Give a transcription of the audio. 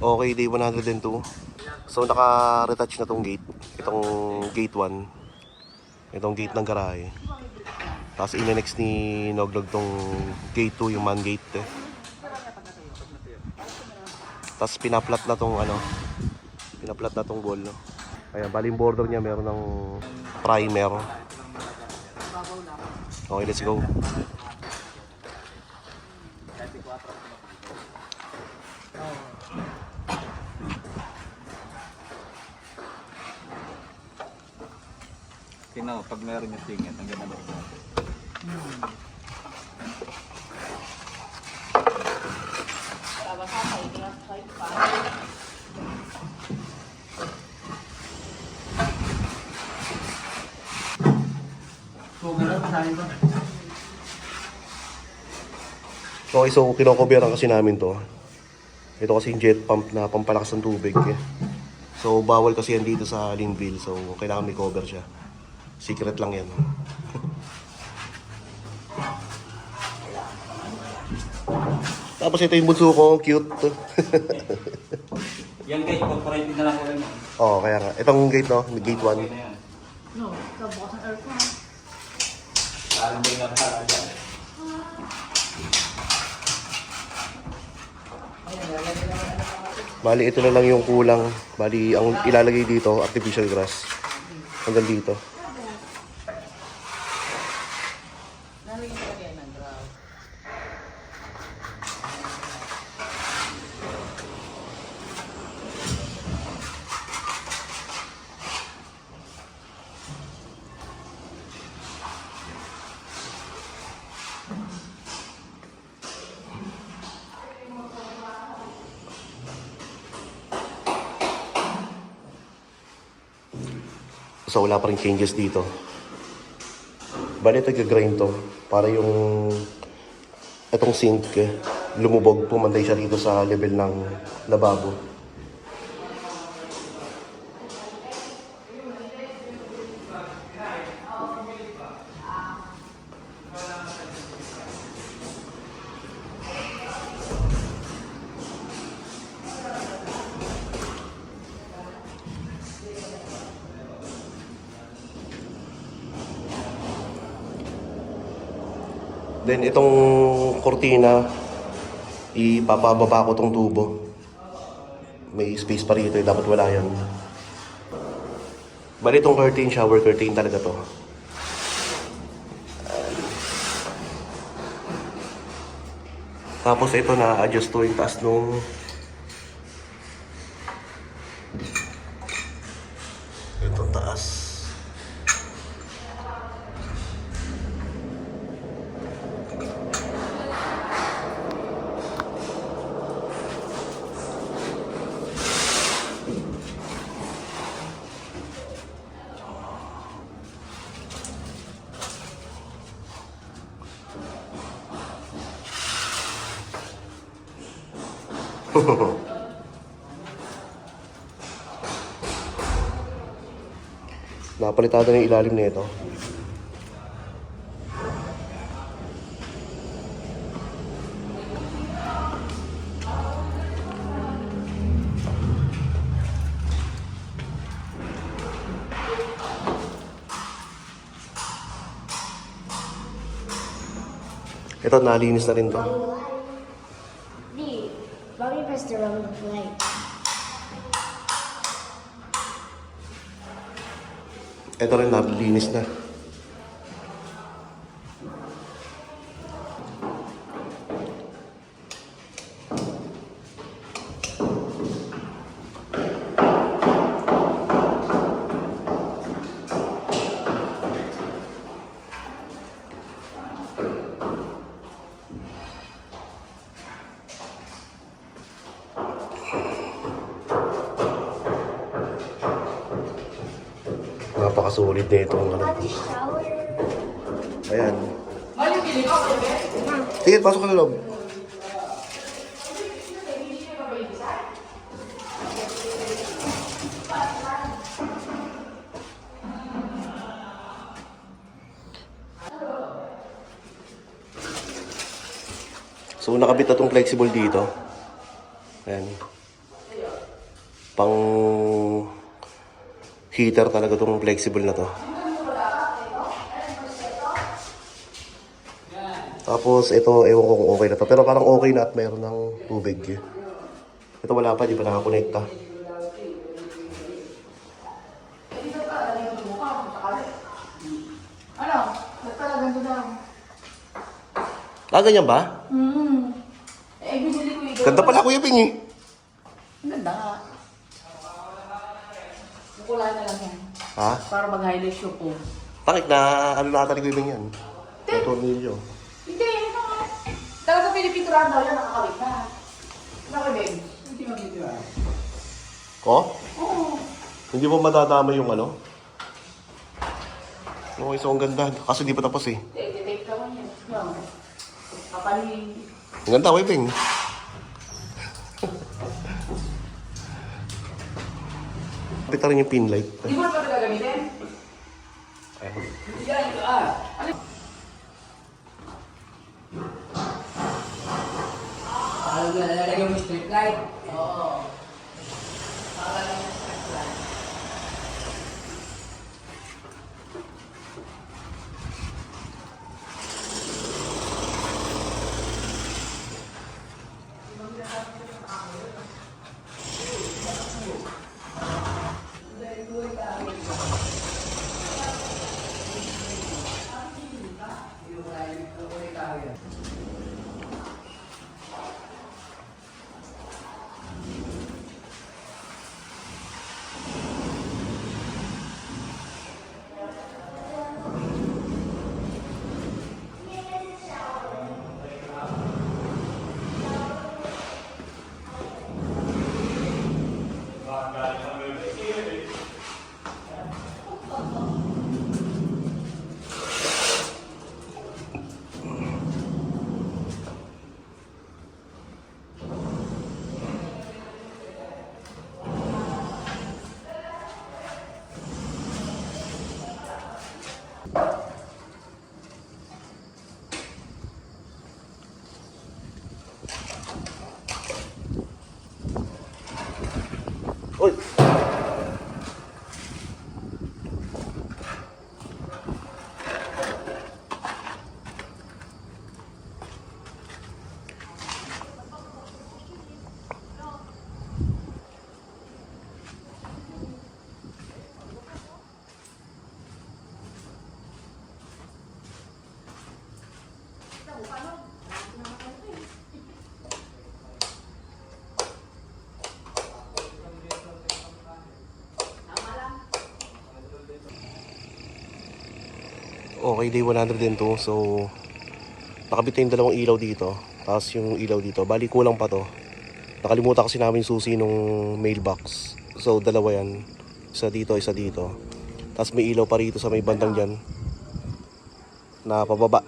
Okay, day 102. So naka-retouch na tong gate. Itong gate 1. Itong gate ng garahe. Tapos in-next ni Noglog tong gate 2, yung man gate eh. Tapos pinaplat na tong ano, pinaplat na tong wall. No? Ayan, bali yung border niya meron ng primer. Okay, let's go. Tingnan mo, pag meron yung tingin, ang ganda natin. Okay, so kinocoveran kasi namin to. Ito kasi yung jet pump na pampalakas ng tubig eh. So bawal kasi yan dito sa Linville. So kailangan may cover siya. Secret lang yan. Tapos ito yung bunso ko, cute. Yan guys, pag-priority na lang ko rin. Oo, kaya nga. Itong gate no, gate 1. No, ikaw bukas ng aircon. Alam mo yung nakakala dyan. Bali, ito na lang yung kulang. Bali, ang ilalagay dito, artificial grass. Hanggang dito. So wala pa rin changes dito. Bali ito gagrind to para yung itong sink lumubog, pumantay siya dito sa level ng lababo. Then itong kortina, ipapababa ko tong tubo. May space pa rito, dapat wala yan. Bali itong curtain, shower curtain talaga to. Tapos ito na-adjust to yung taas nung ito taas. Napalitado na yung ilalim nito. Ito, nalinis na rin to. Mommy pressed the wrong light. Ito rin, nalinis na. Napakasulit na itong ano. Ayan. Sige, pasok ka na loob. So nakabit na itong flexible dito. Ayan. Pang heater talaga tong flexible na to. Tapos ito, ewan ko kung okay na to. Pero parang okay na at mayroon ng tubig. Ito wala pa, di pa nakakonekta. Ano? Talagang doon lang. Ganyan ba? Eh, binili ko ito. Ganda pala Kuya Bing eh. Ang ganda nga. Bukulay na lang yan. Ha? Para mag-highlight show po. Tangik na ano nata ni Kuya Bing yan. May tornilyo. Hindi, ano nga. Talaga pinipinturahan daw yan, nakakawit na. Nakawit. Hindi magpinturahan. Oh? Oo. Hindi mo madadama yung ano? Okay, so ang ganda. Kaso di pa tapos eh. Tape naman yan. Yan. Kapalin. Ang ganda, Kuya Bing. Kapit rin yung pin light. Di mo na pa ito gagamitin? Hindi yan, ito Ano? Lalagyan mo street light? Oo. Lalagyan mo street light. Uy! Okay, day 102. So, nakabit na yung dalawang ilaw dito. Tapos yung ilaw dito. Bali, kulang pa to. Nakalimutan kasi namin susi nung mailbox. So, dalawa yan. Isa dito, isa dito. Tapos may ilaw pa rito sa may bandang dyan. Na pababa.